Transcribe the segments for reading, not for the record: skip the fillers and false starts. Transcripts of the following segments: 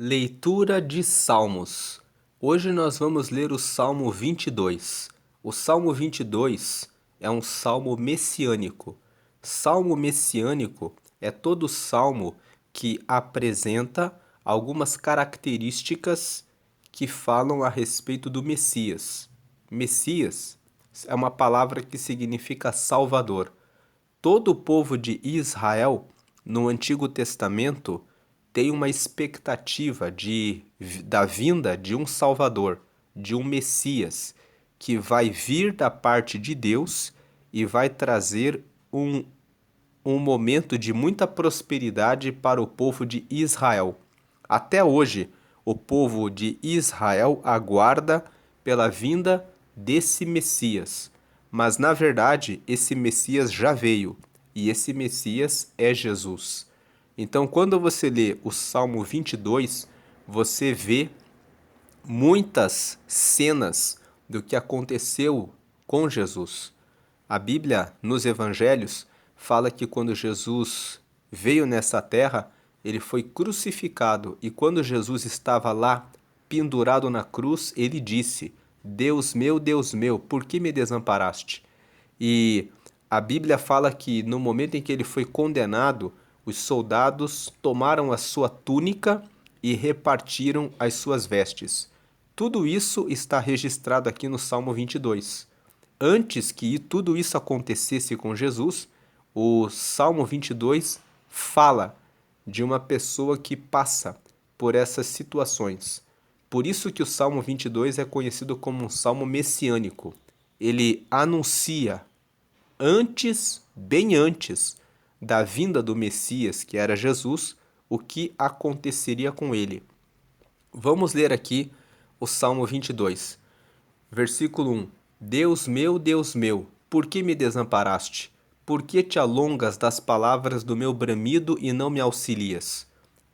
Leitura de Salmos. Hoje nós vamos ler o Salmo 22. O Salmo 22 é um salmo messiânico. Salmo messiânico é todo salmo que apresenta algumas características que falam a respeito do Messias. Messias é uma palavra que significa Salvador. Todo o povo de Israel, no Antigo Testamento, tem uma expectativa da vinda de um Salvador, de um Messias, que vai vir da parte de Deus e vai trazer um momento de muita prosperidade para o povo de Israel. Até hoje, o povo de Israel aguarda pela vinda desse Messias. Mas, na verdade, esse Messias já veio, e esse Messias é Jesus. Então, quando você lê o Salmo 22, você vê muitas cenas do que aconteceu com Jesus. A Bíblia, nos Evangelhos, fala que quando Jesus veio nessa terra, ele foi crucificado, e quando Jesus estava lá, pendurado na cruz, ele disse: Deus meu, por que me desamparaste? E a Bíblia fala que no momento em que ele foi condenado, os soldados tomaram a sua túnica e repartiram as suas vestes. Tudo isso está registrado aqui no Salmo 22. Antes que tudo isso acontecesse com Jesus, o Salmo 22 fala de uma pessoa que passa por essas situações. Por isso que o Salmo 22 é conhecido como um salmo messiânico. Ele anuncia antes, bem antes da vinda do Messias, que era Jesus, o que aconteceria com ele. Vamos ler aqui o Salmo 22, versículo 1. Deus meu, por que me desamparaste? Por que te alongas das palavras do meu bramido e não me auxilias?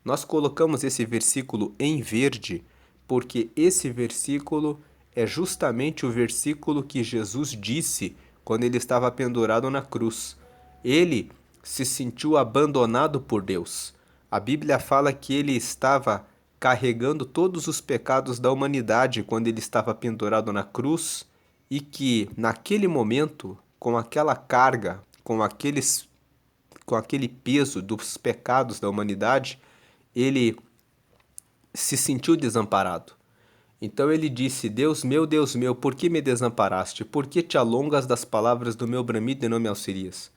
Nós colocamos esse versículo em verde porque esse versículo é justamente o versículo que Jesus disse quando ele estava pendurado na cruz. Ele se sentiu abandonado por Deus. A Bíblia fala que ele estava carregando todos os pecados da humanidade quando ele estava pendurado na cruz e que, naquele momento, com aquela carga, com aquele peso dos pecados da humanidade, ele se sentiu desamparado. Então ele disse: Deus meu, por que me desamparaste? Por que te alongas das palavras do meu bramido e não me auxilias?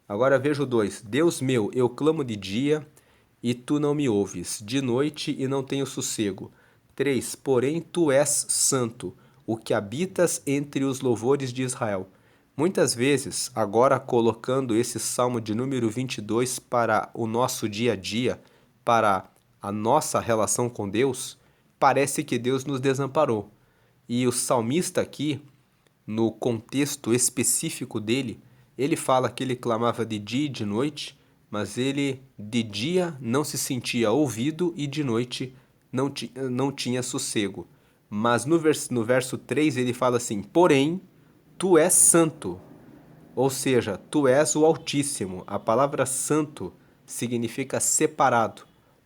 Agora veja o 2. Deus meu, eu clamo de dia e tu não me ouves, de noite e não tenho sossego. 3. Porém tu és santo, o que habitas entre os louvores de Israel. Muitas vezes, agora colocando esse salmo de número 22 para o nosso dia a dia, para a nossa relação com Deus, parece que Deus nos desamparou. E o salmista aqui, no contexto específico dele, ele fala que ele clamava de dia e de noite, mas ele de dia não se sentia ouvido e de noite não tinha sossego. Mas no verso 3 ele fala assim: porém, tu és santo, ou seja, tu és o Altíssimo. A palavra santo significa separado.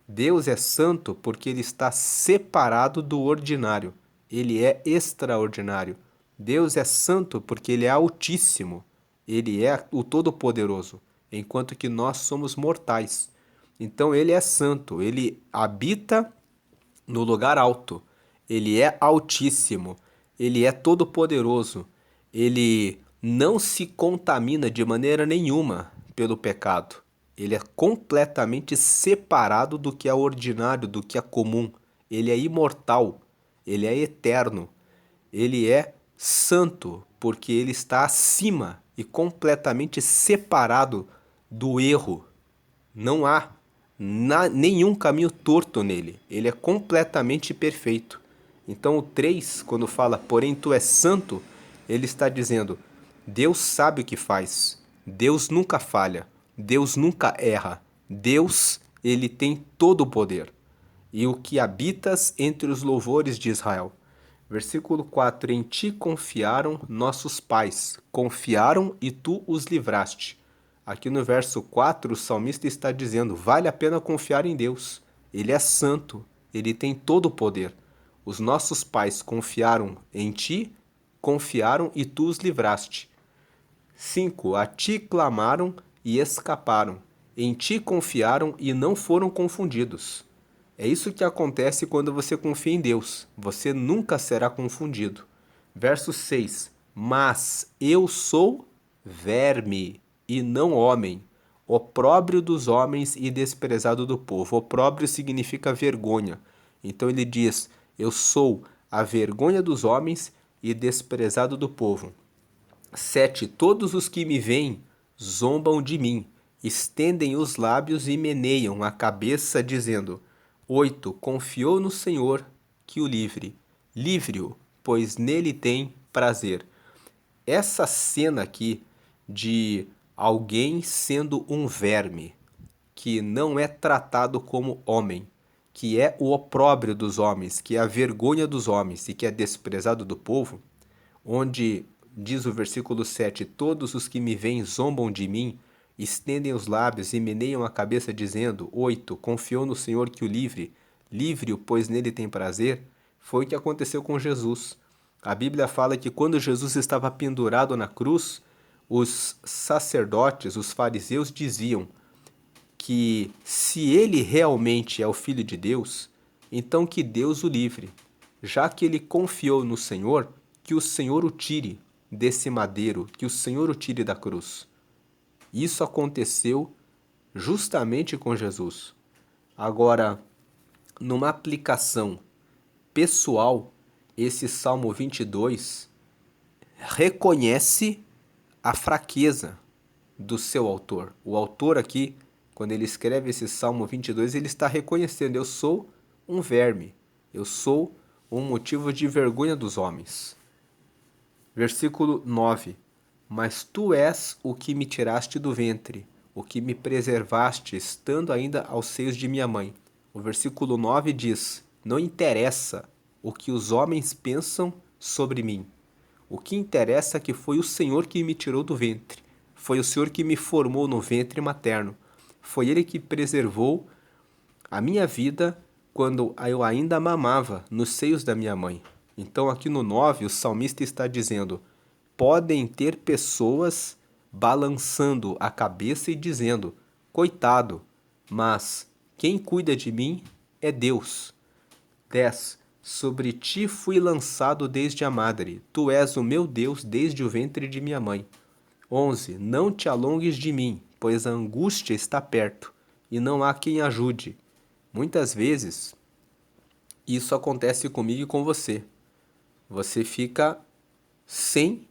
Deus é santo porque ele está separado do ordinário. Ele é extraordinário. Deus é santo porque ele é altíssimo. Ele é o Todo-Poderoso, enquanto que nós somos mortais. Então ele é santo, ele habita no lugar alto. Ele é altíssimo, ele é todo-poderoso. Ele não se contamina de maneira nenhuma pelo pecado. Ele é completamente separado do que é ordinário, do que é comum. Ele é imortal, ele é eterno. Ele é santo, porque ele está acima e completamente separado do erro. Não há nenhum caminho torto nele. Ele é completamente perfeito. Então o 3, quando fala, porém tu és santo, ele está dizendo, Deus sabe o que faz. Deus nunca falha. Deus nunca erra. Deus, ele tem todo o poder. E o que habitas entre os louvores de Israel. Versículo 4, em ti confiaram nossos pais. Confiaram e tu os livraste. Aqui no verso 4, o salmista está dizendo, vale a pena confiar em Deus. Ele é santo, Ele tem todo o poder. Os nossos pais confiaram em ti, confiaram e tu os livraste. 5. A ti clamaram e escaparam. Em ti confiaram e não foram confundidos. É isso que acontece quando você confia em Deus. Você nunca será confundido. Verso 6. Mas eu sou verme e não homem, opróbrio dos homens e desprezado do povo. Opróbrio significa vergonha. Então ele diz: eu sou a vergonha dos homens e desprezado do povo. 7. Todos os que me veem zombam de mim, estendem os lábios e meneiam a cabeça, dizendo: 8. Confiou no Senhor que o livre. Livre-o, pois nele tem prazer. Essa cena aqui de alguém sendo um verme, que não é tratado como homem, que é o opróbrio dos homens, que é a vergonha dos homens e que é desprezado do povo, onde diz o versículo 7, todos os que me veem zombam de mim, estendem os lábios e meneiam a cabeça dizendo, 8, confiou no Senhor que o livre, livre-o, pois nele tem prazer, foi o que aconteceu com Jesus. A Bíblia fala que quando Jesus estava pendurado na cruz, os sacerdotes, os fariseus diziam que se ele realmente é o Filho de Deus, então que Deus o livre, já que ele confiou no Senhor, que o Senhor o tire desse madeiro, que o Senhor o tire da cruz. Isso aconteceu justamente com Jesus. Agora, numa aplicação pessoal, esse Salmo 22 reconhece a fraqueza do seu autor. O autor aqui, quando ele escreve esse Salmo 22, ele está reconhecendo: eu sou um verme, eu sou um motivo de vergonha dos homens. Versículo 9. Mas tu és o que me tiraste do ventre, o que me preservaste, estando ainda aos seios de minha mãe. O versículo 9 diz: não interessa o que os homens pensam sobre mim. O que interessa é que foi o Senhor que me tirou do ventre. Foi o Senhor que me formou no ventre materno. Foi Ele que preservou a minha vida quando eu ainda mamava nos seios da minha mãe. Então, aqui no 9, o salmista está dizendo: podem ter pessoas balançando a cabeça e dizendo: coitado, mas quem cuida de mim é Deus. 10. Sobre ti fui lançado desde a madre, tu és o meu Deus desde o ventre de minha mãe. 11. Não te alongues de mim, pois a angústia está perto, e não há quem ajude. Muitas vezes, isso acontece comigo e com você. Você fica sem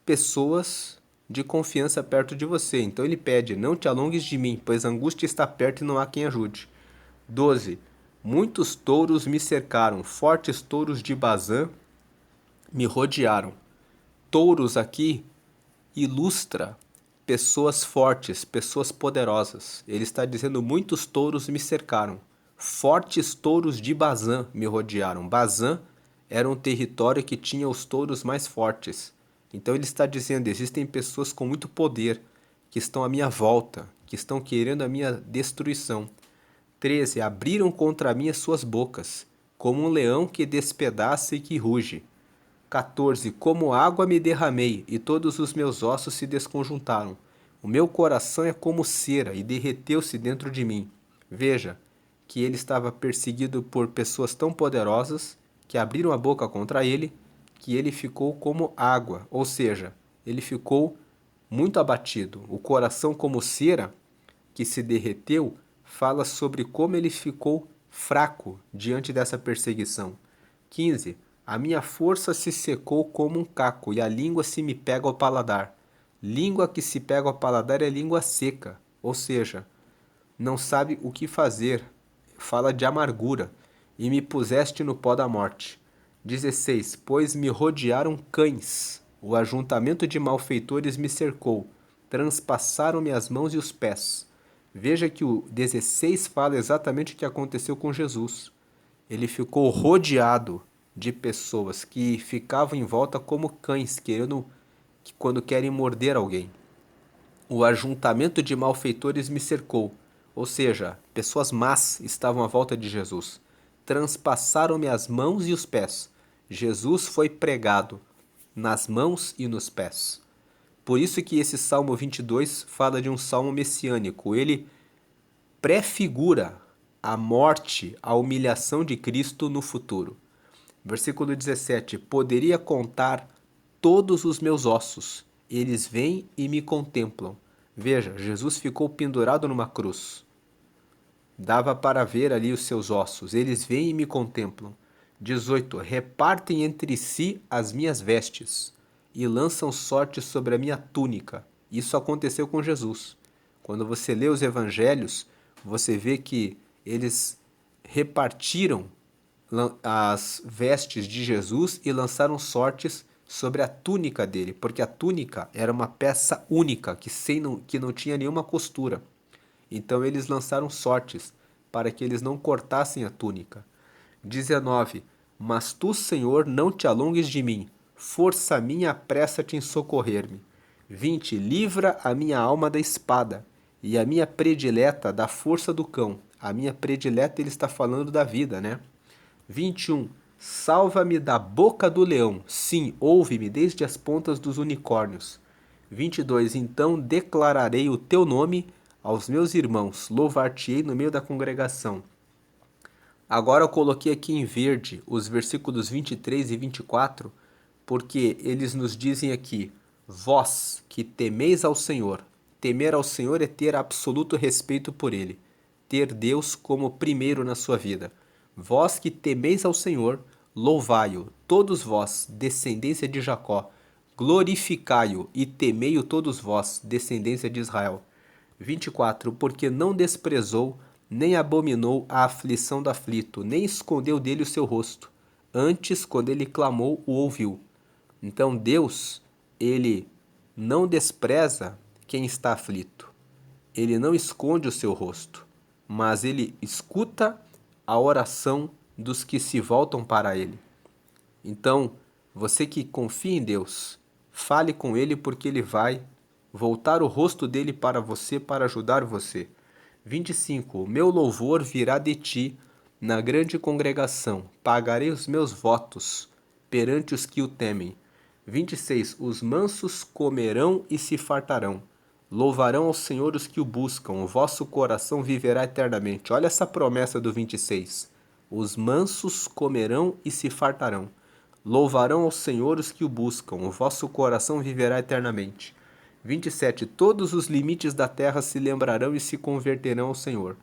pessoas de confiança perto de você. Então ele pede: não te alongues de mim, pois a angústia está perto e não há quem ajude. 12. Muitos touros me cercaram, fortes touros de Bazã me rodearam. Touros aqui ilustra pessoas fortes, pessoas poderosas. Ele está dizendo: muitos touros me cercaram. Fortes touros de Bazã me rodearam. Bazã era um território que tinha os touros mais fortes. Então ele está dizendo: existem pessoas com muito poder que estão à minha volta, que estão querendo a minha destruição. 13. Abriram contra mim as suas bocas, como um leão que despedaça e que ruge. 14. Como água me derramei, e todos os meus ossos se desconjuntaram. O meu coração é como cera, e derreteu-se dentro de mim. Veja que ele estava perseguido por pessoas tão poderosas que abriram a boca contra ele, que ele ficou como água, ou seja, ele ficou muito abatido. O coração como cera, que se derreteu, fala sobre como ele ficou fraco diante dessa perseguição. 15. A minha força se secou como um caco e a língua se me pega ao paladar. Língua que se pega ao paladar é língua seca, ou seja, não sabe o que fazer. Fala de amargura. E me puseste no pó da morte. 16. Pois me rodearam cães. O ajuntamento de malfeitores me cercou. Transpassaram-me as mãos e os pés. Veja que o 16 fala exatamente o que aconteceu com Jesus. Ele ficou rodeado de pessoas que ficavam em volta como cães, quando querem morder alguém. O ajuntamento de malfeitores me cercou. Ou seja, pessoas más estavam à volta de Jesus. Transpassaram-me as mãos e os pés. Jesus foi pregado nas mãos e nos pés. Por isso que esse Salmo 22 fala de um salmo messiânico. Ele prefigura a morte, a humilhação de Cristo no futuro. Versículo 17: Poderia contar todos os meus ossos, eles vêm e me contemplam. Veja, Jesus ficou pendurado numa cruz. Dava para ver ali os seus ossos, eles vêm e me contemplam. 18: Repartem entre si as minhas vestes e lançam sorte sobre a minha túnica. Isso aconteceu com Jesus. Quando você lê os evangelhos, você vê que eles repartiram as vestes de Jesus e lançaram sortes sobre a túnica dele, porque a túnica era uma peça única, que não tinha nenhuma costura. Então eles lançaram sortes para que eles não cortassem a túnica. 19: Mas tu, Senhor, não te alongues de mim, força minha, apressa-te em socorrer-me. 20: Livra a minha alma da espada, e a minha predileta da força do cão. A minha predileta, ele está falando da vida, né? 21: Salva-me da boca do leão, sim, ouve-me desde as pontas dos unicórnios. 22: Então declararei o teu nome aos meus irmãos, louvar-te-ei no meio da congregação. Agora eu coloquei aqui em verde os versículos 23 e 24, porque eles nos dizem aqui: vós que temeis ao Senhor. Temer ao Senhor é ter absoluto respeito por Ele, ter Deus como primeiro na sua vida. Vós que temeis ao Senhor, louvai-o, todos vós, descendência de Jacó, glorificai-o e temei-o todos vós, descendência de Israel. 24: Porque não desprezou, nem abominou a aflição do aflito, nem escondeu dele o seu rosto. Antes, quando ele clamou, o ouviu. Então Deus, ele não despreza quem está aflito. Ele não esconde o seu rosto, mas ele escuta a oração dos que se voltam para ele. Então, você que confia em Deus, fale com ele porque ele vai voltar o rosto dele para você para ajudar você. 25: O meu louvor virá de ti na grande congregação, pagarei os meus votos perante os que o temem. 26: Os mansos comerão e se fartarão. Louvarão ao Senhor os que o buscam, o vosso coração viverá eternamente. Olha essa promessa do 26. Os mansos comerão e se fartarão. Louvarão ao Senhor os que o buscam, o vosso coração viverá eternamente. 27. Todos os limites da terra se lembrarão e se converterão ao Senhor,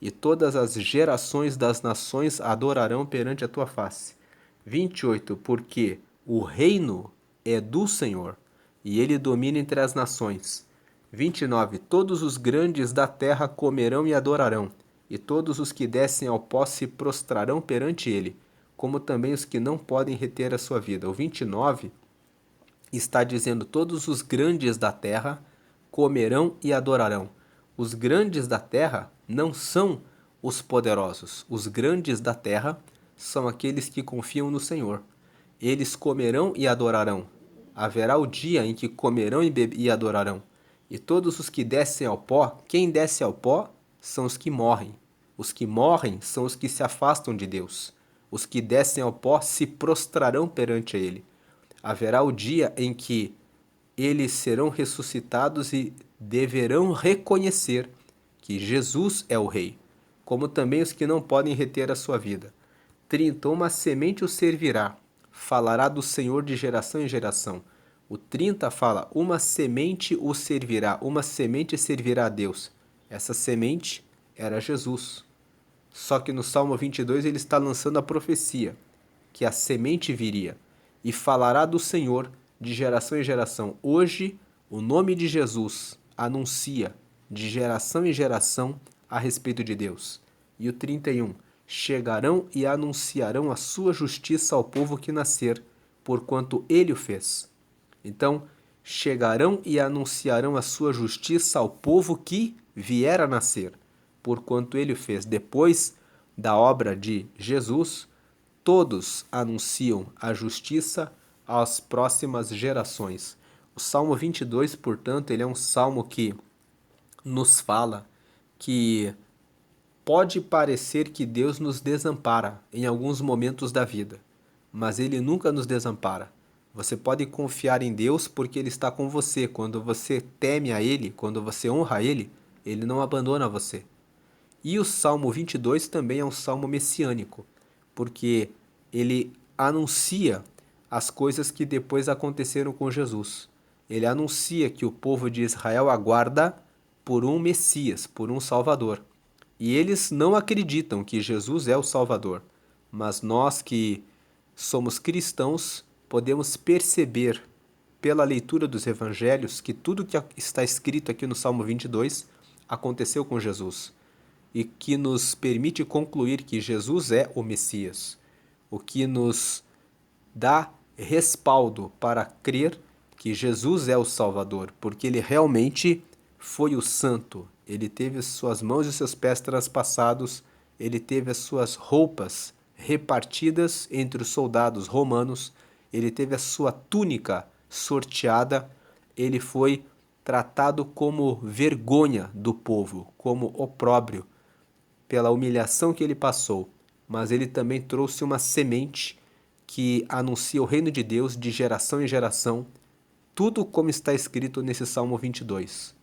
e todas as gerações das nações adorarão perante a tua face. 28. Porque o reino é do Senhor, e ele domina entre as nações. 29. Todos os grandes da terra comerão e adorarão, e todos os que descem ao pó se prostrarão perante ele, como também os que não podem reter a sua vida. O 29 está dizendo: todos os grandes da terra comerão e adorarão. Os grandes da terra não são os poderosos. Os grandes da terra são aqueles que confiam no Senhor. Eles comerão e adorarão. Haverá o dia em que comerão e adorarão. E todos os que descem ao pó, quem desce ao pó são os que morrem. Os que morrem são os que se afastam de Deus. Os que descem ao pó se prostrarão perante ele. Haverá o dia em que eles serão ressuscitados e deverão reconhecer que Jesus é o Rei, como também os que não podem reter a sua vida. 30. Uma semente o servirá, falará do Senhor de geração em geração. O 30 fala: uma semente o servirá, uma semente servirá a Deus. Essa semente era Jesus. Só que no Salmo 22 ele está lançando a profecia, que a semente viria e falará do Senhor de geração em geração. Hoje, o nome de Jesus anuncia de geração em geração a respeito de Deus. E o 31: chegarão e anunciarão a sua justiça ao povo que nascer, porquanto ele o fez. Então, chegarão e anunciarão a sua justiça ao povo que vier a nascer, porquanto ele o fez. Depois da obra de Jesus, todos anunciam a justiça às próximas gerações. O Salmo 22, portanto, ele é um salmo que nos fala que pode parecer que Deus nos desampara em alguns momentos da vida, mas Ele nunca nos desampara. Você pode confiar em Deus porque Ele está com você. Quando você teme a Ele, quando você honra Ele, Ele não abandona você. E o Salmo 22 também é um salmo messiânico, porque ele anuncia as coisas que depois aconteceram com Jesus. Ele anuncia que o povo de Israel aguarda por um Messias, por um Salvador. E eles não acreditam que Jesus é o Salvador, mas nós que somos cristãos podemos perceber pela leitura dos evangelhos que tudo que está escrito aqui no Salmo 22 aconteceu com Jesus e que nos permite concluir que Jesus é o Messias, o que nos dá respaldo para crer que Jesus é o Salvador, porque ele realmente foi o santo, ele teve as suas mãos e seus pés transpassados, ele teve as suas roupas repartidas entre os soldados romanos, ele teve a sua túnica sorteada, ele foi tratado como vergonha do povo, como opróbrio, pela humilhação que ele passou, mas ele também trouxe uma semente que anuncia o reino de Deus de geração em geração, tudo como está escrito nesse Salmo 22.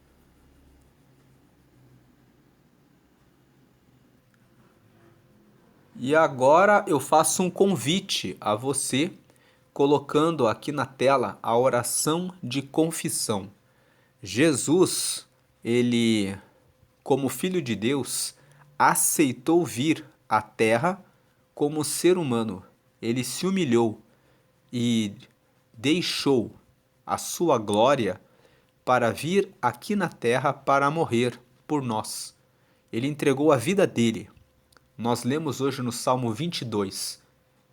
E agora eu faço um convite a você, colocando aqui na tela a oração de confissão. Jesus, ele, como Filho de Deus, aceitou vir à Terra como ser humano. Ele se humilhou e deixou a sua glória para vir aqui na Terra para morrer por nós. Ele entregou a vida dele. Nós lemos hoje no Salmo 22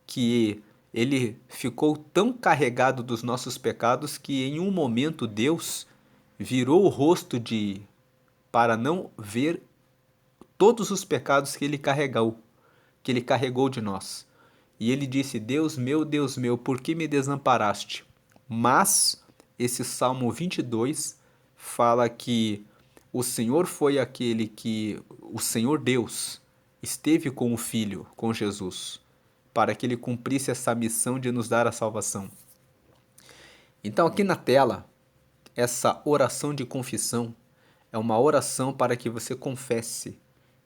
que ele ficou tão carregado dos nossos pecados que em um momento Deus virou o rosto para não ver todos os pecados que ele carregou de nós. E ele disse: Deus meu, por que me desamparaste? Mas esse Salmo 22 fala que o Senhor foi aquele que, o Senhor Deus, esteve com o Filho, com Jesus, para que ele cumprisse essa missão de nos dar a salvação. Então, aqui na tela, essa oração de confissão é uma oração para que você confesse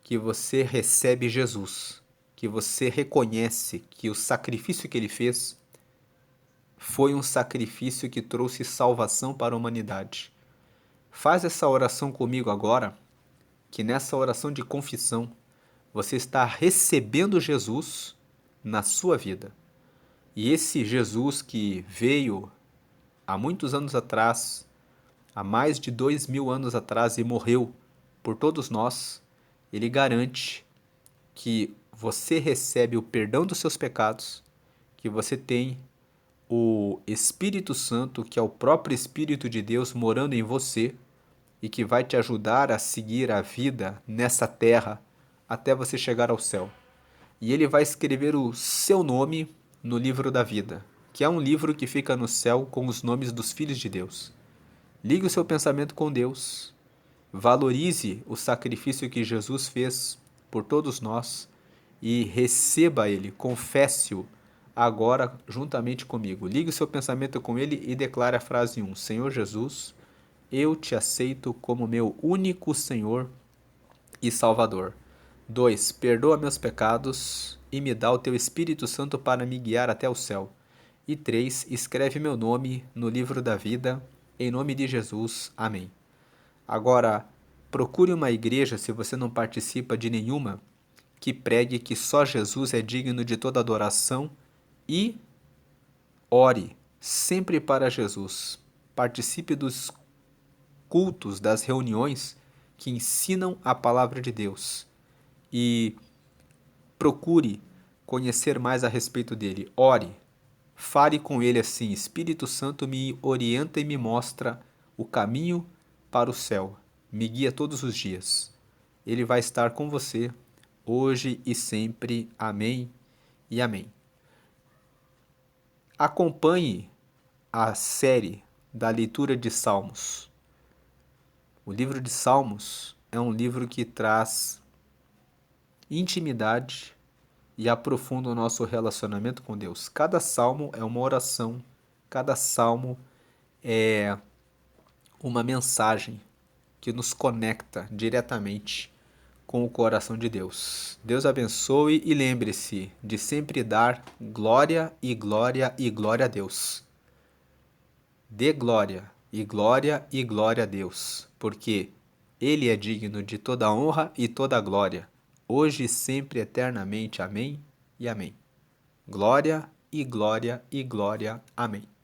que você recebe Jesus, que você reconhece que o sacrifício que ele fez foi um sacrifício que trouxe salvação para a humanidade. Faz essa oração comigo agora, que nessa oração de confissão você está recebendo Jesus na sua vida. E esse Jesus que veio há muitos anos atrás, há mais de 2000 anos atrás e morreu por todos nós, ele garante que você recebe o perdão dos seus pecados, que você tem o Espírito Santo, que é o próprio Espírito de Deus morando em você e que vai te ajudar a seguir a vida nessa terra até você chegar ao céu. E ele vai escrever o seu nome no livro da vida, que é um livro que fica no céu com os nomes dos filhos de Deus. Ligue o seu pensamento com Deus. Valorize o sacrifício que Jesus fez por todos nós e receba ele, confesse-o agora juntamente comigo. Ligue o seu pensamento com ele e declare a frase 1: Senhor Jesus, eu te aceito como meu único Senhor e Salvador. 2: Perdoa meus pecados e me dá o teu Espírito Santo para me guiar até o céu. E 3: Escreve meu nome no livro da vida, em nome de Jesus. Amém. Agora, procure uma igreja, se você não participa de nenhuma, que pregue que só Jesus é digno de toda adoração e ore sempre para Jesus. Participe dos cultos, das reuniões que ensinam a palavra de Deus e procure conhecer mais a respeito dele. Ore, fale com ele assim: Espírito Santo, me orienta e me mostra o caminho para o céu. Me guia todos os dias. Ele vai estar com você hoje e sempre. Amém e amém. Acompanhe a série da leitura de Salmos. O livro de Salmos é um livro que traz intimidade e aprofunda o nosso relacionamento com Deus. Cada salmo é uma oração, cada salmo é uma mensagem que nos conecta diretamente com o coração de Deus. Deus abençoe e lembre-se de sempre dar glória e glória e glória a Deus. Dê glória e glória e glória a Deus, porque Ele é digno de toda honra e toda glória, hoje e sempre eternamente. Amém e amém. Glória e glória e glória. Amém.